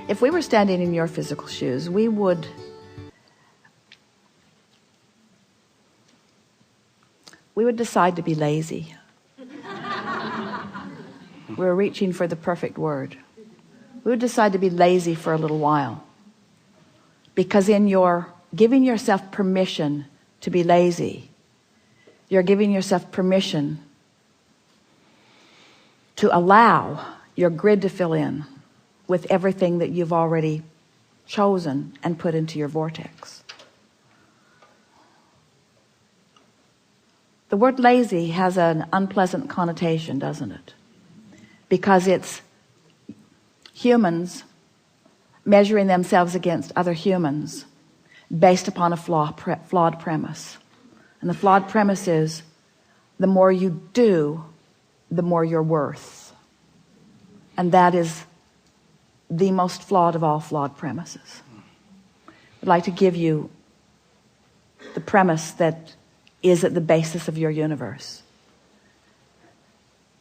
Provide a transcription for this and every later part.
If we were standing in your physical shoes, we would decide to be lazy. We're reaching for the perfect word. We would decide to be lazy for a little while. Because in your giving yourself permission to be lazy, you're giving yourself permission to allow your grid to fill in with everything that you've already chosen and put into your vortex. The word lazy has an unpleasant connotation, doesn't it? Because it's humans measuring themselves against other humans based upon a flawed premise. And the flawed premise is, the more you do, the more you're worth. And that is the most flawed of all flawed premises. I'd like to give you the premise that is at the basis of your universe.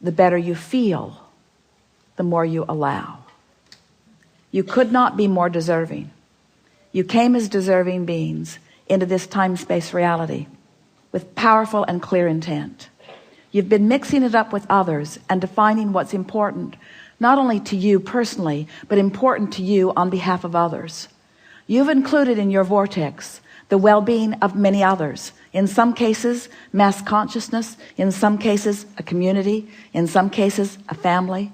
The better you feel, the more you allow. You could not be more deserving. You came as deserving beings into this time-space reality with powerful and clear intent. You've been mixing it up with others and defining what's important, not only to you personally, but important to you on behalf of others. You've included in your vortex the well-being of many others. In some cases, mass consciousness. In some cases, a community. In some cases, a family.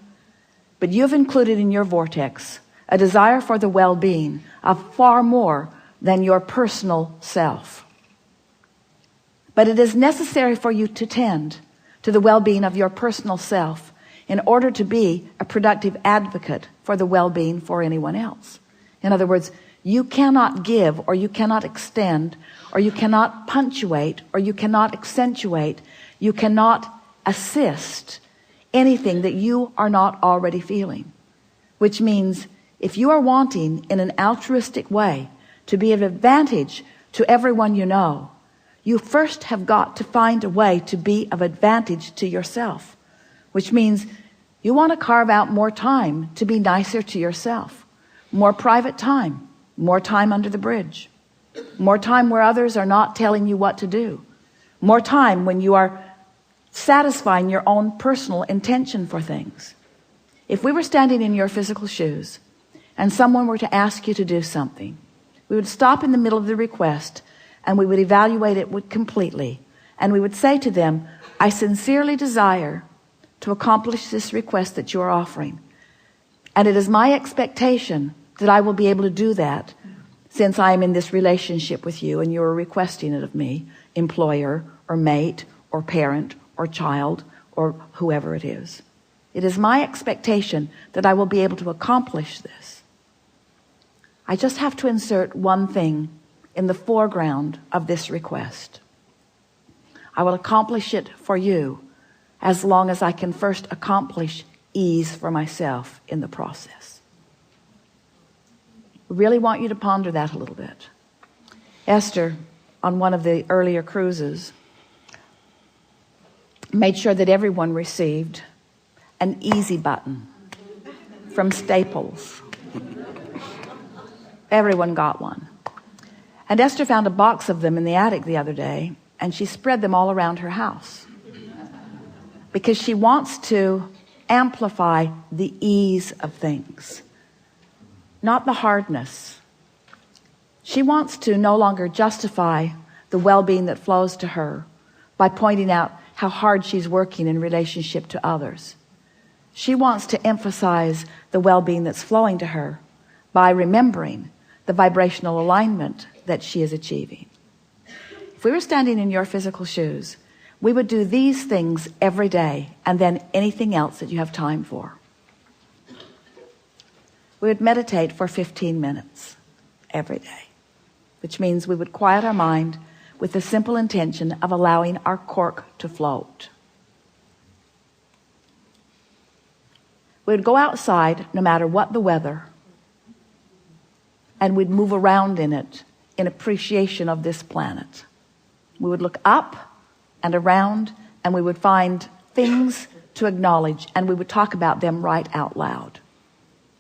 But you've included in your vortex a desire for the well-being of far more than your personal self. But it is necessary for you to tend to the well-being of your personal self in order to be a productive advocate for the well-being for anyone else. In other words, you cannot give, or you cannot extend, or you cannot punctuate, or you cannot accentuate, you cannot assist anything that you are not already feeling. Which means, if you are wanting in an altruistic way to be of advantage to everyone you know, you first have got to find a way to be of advantage to yourself. Which means you want to carve out more time to be nicer to yourself. More private time. More time under the bridge. More time where others are not telling you what to do. More time when you are satisfying your own personal intention for things. If we were standing in your physical shoes and someone were to ask you to do something, we would stop in the middle of the request and we would evaluate it completely, and we would say to them, I sincerely desire to accomplish this request that you are offering, and it is my expectation that I will be able to do that since I am in this relationship with you and you are requesting it of me, employer or mate or parent or child or whoever it is. It is my expectation that I will be able to accomplish this. I just have to insert one thing in the foreground of this request. I will accomplish it for you as long as I can first accomplish ease for myself in the process. I really want you to ponder that a little bit. Esther, on one of the earlier cruises, made sure that everyone received an easy button from Staples. Everyone got one. And Esther found a box of them in the attic the other day, and she spread them all around her house because she wants to amplify the ease of things, not the hardness. She wants to no longer justify the well-being that flows to her by pointing out how hard she's working in relationship to others. She wants to emphasize the well-being that's flowing to her by remembering the vibrational alignment that she is achieving. If we were standing in your physical shoes, we would do these things every day and then anything else that you have time for. We would meditate for 15 minutes every day, which means we would quiet our mind with the simple intention of allowing our cork to float. We would go outside no matter what the weather, and we'd move around in it in appreciation of this planet. We would look up and around, and we would find things to acknowledge, and we would talk about them right out loud.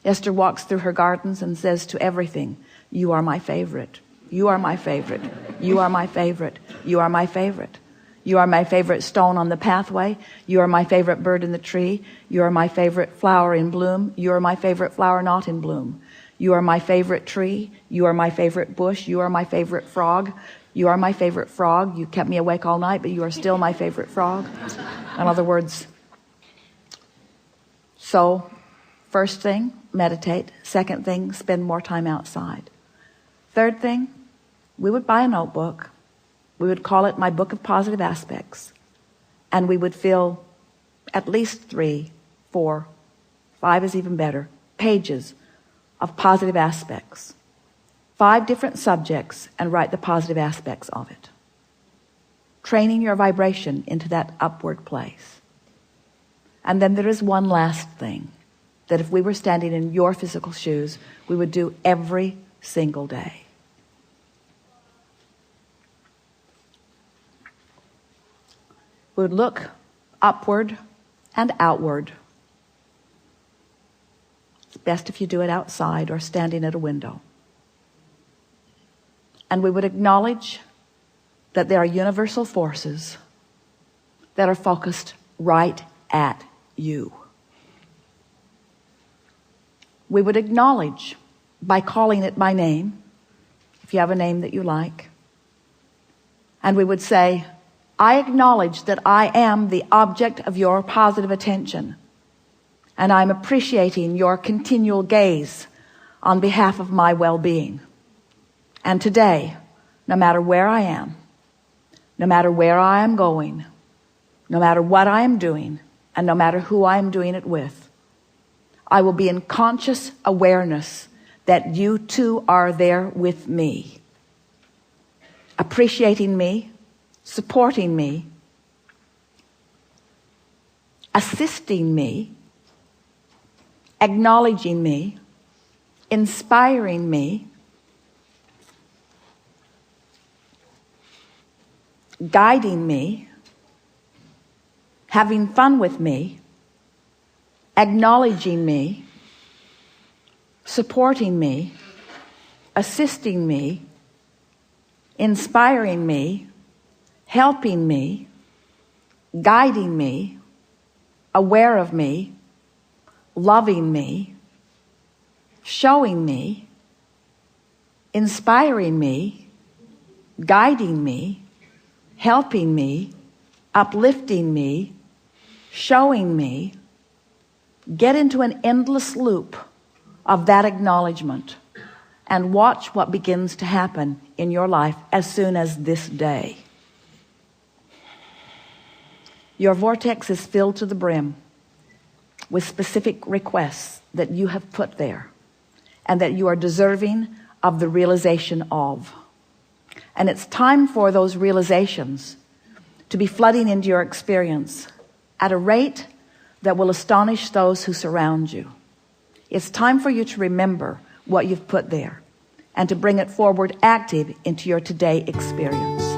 Esther walks through her gardens and says to everything, you are my favorite. You are my favorite. You are my favorite. You are my favorite. You are my favorite stone on the pathway. You are my favorite bird in the tree. You are my favorite flower in bloom. You are my favorite flower not in bloom. You are my favorite tree. You are my favorite bush. You are my favorite frog. You are my favorite frog. You kept me awake all night, but you are still my favorite frog. In other words, so first thing, meditate. Second thing, spend more time outside. Third thing, we would buy a notebook. We would call it My Book of Positive Aspects. And we would fill at least 3, 4, 5 is even better, pages of positive aspects. 5 different subjects, and write the positive aspects of it. Training your vibration into that upward place. And then there is one last thing that if we were standing in your physical shoes, we would do every single day. We would look upward and outward. It's best if you do it outside or standing at a window. And we would acknowledge that there are universal forces that are focused right at you. We would acknowledge by calling it by name, if you have a name that you like. And we would say, I acknowledge that I am the object of your positive attention, and I'm appreciating your continual gaze on behalf of my well-being. And today, no matter where I am, no matter where I am going, no matter what I am doing, and no matter who I am doing it with, I will be in conscious awareness that you too are there with me, appreciating me, supporting me, assisting me, acknowledging me, inspiring me, guiding me, having fun with me, acknowledging me, supporting me, assisting me, inspiring me, helping me, guiding me, aware of me, loving me, showing me, inspiring me, guiding me, helping me, uplifting me, showing me. Get into an endless loop of that acknowledgement and watch what begins to happen in your life as soon as this day. Your vortex is filled to the brim with specific requests that you have put there and that you are deserving of the realization of. And it's time for those realizations to be flooding into your experience at a rate that will astonish those who surround you. It's time for you to remember what you've put there and to bring it forward active into your today experience.